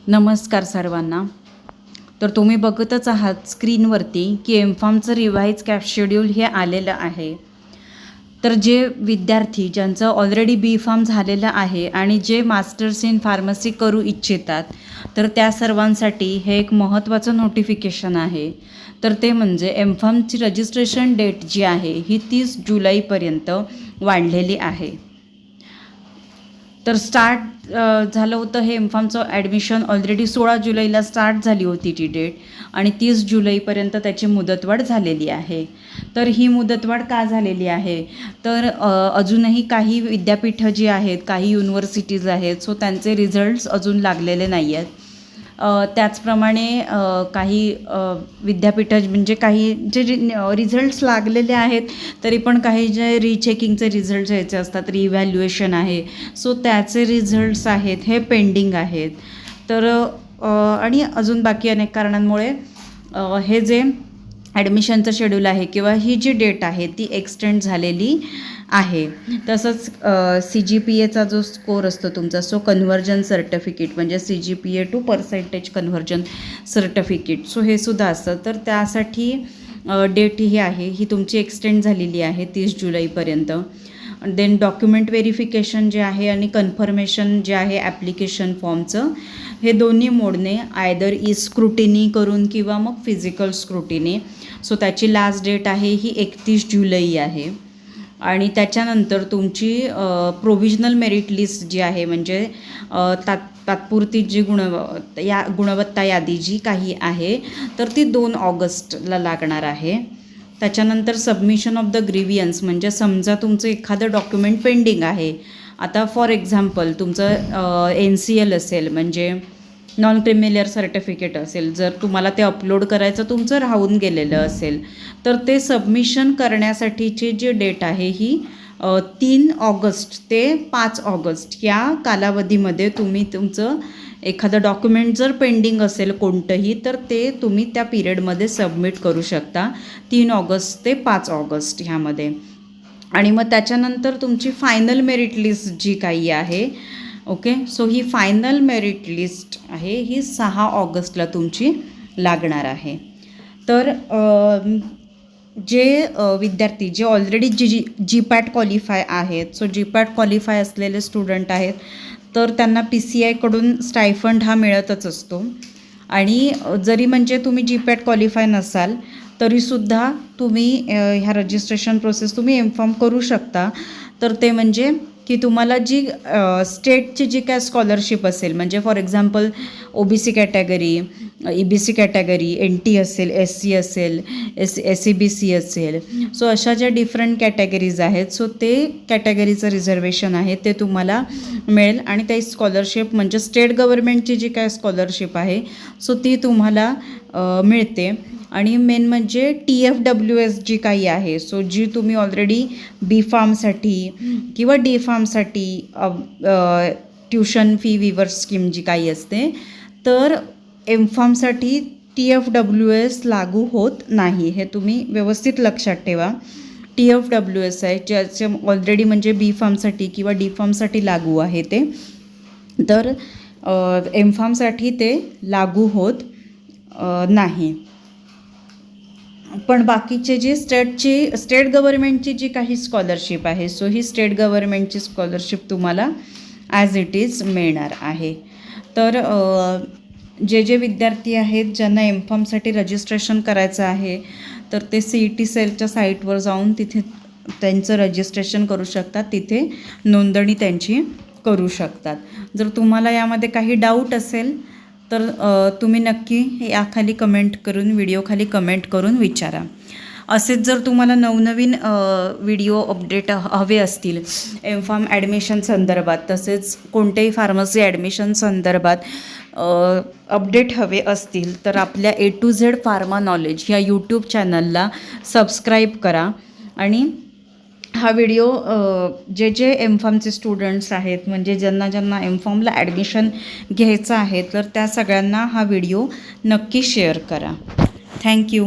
नमस्कार सर्वांना. तर तुम्ही बघतच आहात स्क्रीनवरती की एम-फार्मचं रिवाइज कॅप शेड्यूल हे आलेलं आहे. तर जे विद्यार्थी ज्यांचं ऑलरेडी बी-फार्म झालेलं आहे आणि जे मास्टर्स इन फार्मसी करू इच्छितात, तर त्या सर्वांसाठी हे एक महत्त्वाचं नोटिफिकेशन आहे. तर ते म्हणजे एम-फार्मची रजिस्ट्रेशन डेट जी आहे ही 30 जुलैपर्यंत वाढलेली आहे. तर स्टार्ट झालं होतं हे एम-फार्मचं ॲडमिशन ऑलरेडी 16 जुलैला स्टार्ट झाली होती ती डेट आणि 30 जुलैपर्यंत त्याची मुदतवाढ झालेली आहे. तर ही मुदतवाढ का झालेली आहे, तर अजूनही काही विद्यापीठं जी आहेत, काही युनिव्हर्सिटीज आहेत, सो त्यांचे रिझल्ट्स अजून लागलेले नाही आहेत. त्याचप्रमाणे काही विद्यापीठं म्हणजे काही जे रिझल्ट्स लागलेले आहेत तरी पण काही जे रिचेकिंगचे रिझल्ट्स यायचे असतात, रिव्हॅल्युएशन आहे, सो त्याचे रिझल्ट्स आहेत हे पेंडिंग आहेत. तर आणि अजून बाकी अनेक कारणांमुळे हे जे ॲडमिशनचं शेड्यूल आहे किंवा ही जी डेट आहे ती एक्सटेंड झालेली आहे. तसंच CGPAचा जो स्कोर असतो तुमचा, सो कन्व्हर्जन सर्टिफिकेट म्हणजे CGPA to percentage conversion certificate, so हे सुद्धा असतं. तर त्यासाठी डेट ही आहे ही तुमची एक्सटेंड झालेली आहे 30 जुलैपर्यंत. देन डॉक्युमेंट व्हेरिफिकेशन जे आहे आणि कन्फर्मेशन जे आहे ॲप्लिकेशन फॉर्मचं, हे दोन्ही मोडने आयदर स्क्रुटिनी करून किंवा मग फिजिकल स्क्रुटिनी, सो त्याची लास्ट डेट आहे ही 31 जुलै आहे. आणि त्याच्यानंतर तुमची प्रोव्हिजनल मेरिट लिस्ट जी आहे म्हणजे तात्पुरती जी गुणवत्ता यादी जी काही आहे तर ती 2 ऑगस्टला लागणार आहे. त्याच्यानंतर सबमिशन ऑफ द ग्रीवियन्स म्हणजे समजा तुमचं एखादं डॉक्युमेंट पेंडिंग आहे. आता फॉर एक्झाम्पल तुमचं NCL असेल म्हणजे नॉन क्रिमिलियर सर्टिफिकेट असेल, जर तुम्हाला ते अपलोड करायचं तुमचं राहून गेलेलं असेल तर ते सबमिशन करण्यासाठीची जी डेट आहे ही 3 ऑगस्ट ते 5 ऑगस्ट या कालावधीमध्ये तुम्ही तुमचं एखादं डॉक्युमेंट जर पेंडिंग असेल कोणतंही तर ते तुम्ही त्या पिरियडमध्ये सबमिट करू शकता 3 ऑगस्ट ते 5 ऑगस्ट ह्यामध्ये. आणि मग त्याच्यानंतर तुमची फायनल मेरिट लिस्ट जी काही आहे, ओके, सो ही फायनल मेरिट लिस्ट आहे ही 6 ऑगस्टला तुमची लागणार आहे. तर जे विद्यार्थी जे ऑलरेडी GPAT क्वालिफाय आहेत, सो GPAT क्वालिफाय असलेले स्टुडंट आहेत तर त्यांना PCIकडून स्टायफंड हा मिळतच असतो. आणि जरी म्हणजे तुम्ही GPAT क्वालिफाय नसाल तरीसुद्धा तुम्ही ह्या रजिस्ट्रेशन प्रोसेस तुम्ही एम-फार्म करू शकता. तर ते म्हणजे की तुम्हाला जी स्टेटची जी काय स्कॉलरशिप असेल म्हणजे for example OBC category, EBC category, NT असेल, SC असेल, SEBC असेल, सो अशा ज्या डिफरंट कॅटेगरीज आहेत सो ते कॅटेगरीचं रिझर्वेशन आहे ते तुम्हाला मिळेल. आणि त्या स्कॉलरशिप म्हणजे स्टेट गव्हर्मेंटची जी काय स्कॉलरशिप आहे सो ती तुम्हाला मिळते. आणि मेन म्हणजे TFWS जी काही आहे, सो जी तुम्ही ऑलरेडी B-फार्मसाठी किंवा D-फार्मसाठी ट्युशन फी विवर स्कीम जी काही असते, तर एम-फार्मसाठी TFWS लागू होत नाही. हे तुम्ही व्यवस्थित लक्षात ठेवा. TFWS आहे ज्याचे ऑलरेडी म्हणजे B-फार्मसाठी किंवा D-फार्मसाठी लागू आहे ते, तर एम-फार्मसाठी ते लागू होत नाही. पण बाकीचे जी स्टेट गव्हर्मेंटची जी काही स्कॉलरशिप आहे सो ही स्टेट गव्हर्मेंटची स्कॉलरशिप तुम्हाला ॲज इट इज मिळणार आहे. तर जे विद्यार्थी आहेत ज्यांना एम-फार्मसाठी रजिस्ट्रेशन करायचं आहे तर ते CET सेलच्या साईटवर जाऊन तिथे त्यांचं रजिस्ट्रेशन करू शकतात, तिथे नोंदणी त्यांची करू शकतात. जर तुम्हाला यामध्ये काही डाऊट असेल तर तुम्ही नक्की याखाली कमेंट करून व्हिडिओखाली कमेंट करून विचारा. असेच जर तुम्हाला नवनवीन व्हिडिओ अपडेट हवे असतील एम-फार्म ॲडमिशन संदर्भात, तसेच कोणत्याही फार्मसी ॲडमिशन संदर्भात अपडेट हवे असतील तर आपल्या A to Z pharma knowledge या यूट्यूब चॅनलला सबस्क्राईब करा. आणि हा व्हिडिओ जे एम-फार्मचे स्टुडंट्स आहेत म्हणजे ज्यांना एम-फार्मला ॲडमिशन घ्यायचं आहे तर त्या सगळ्यांना हा व्हिडिओ नक्की शेअर करा. थँक्यू.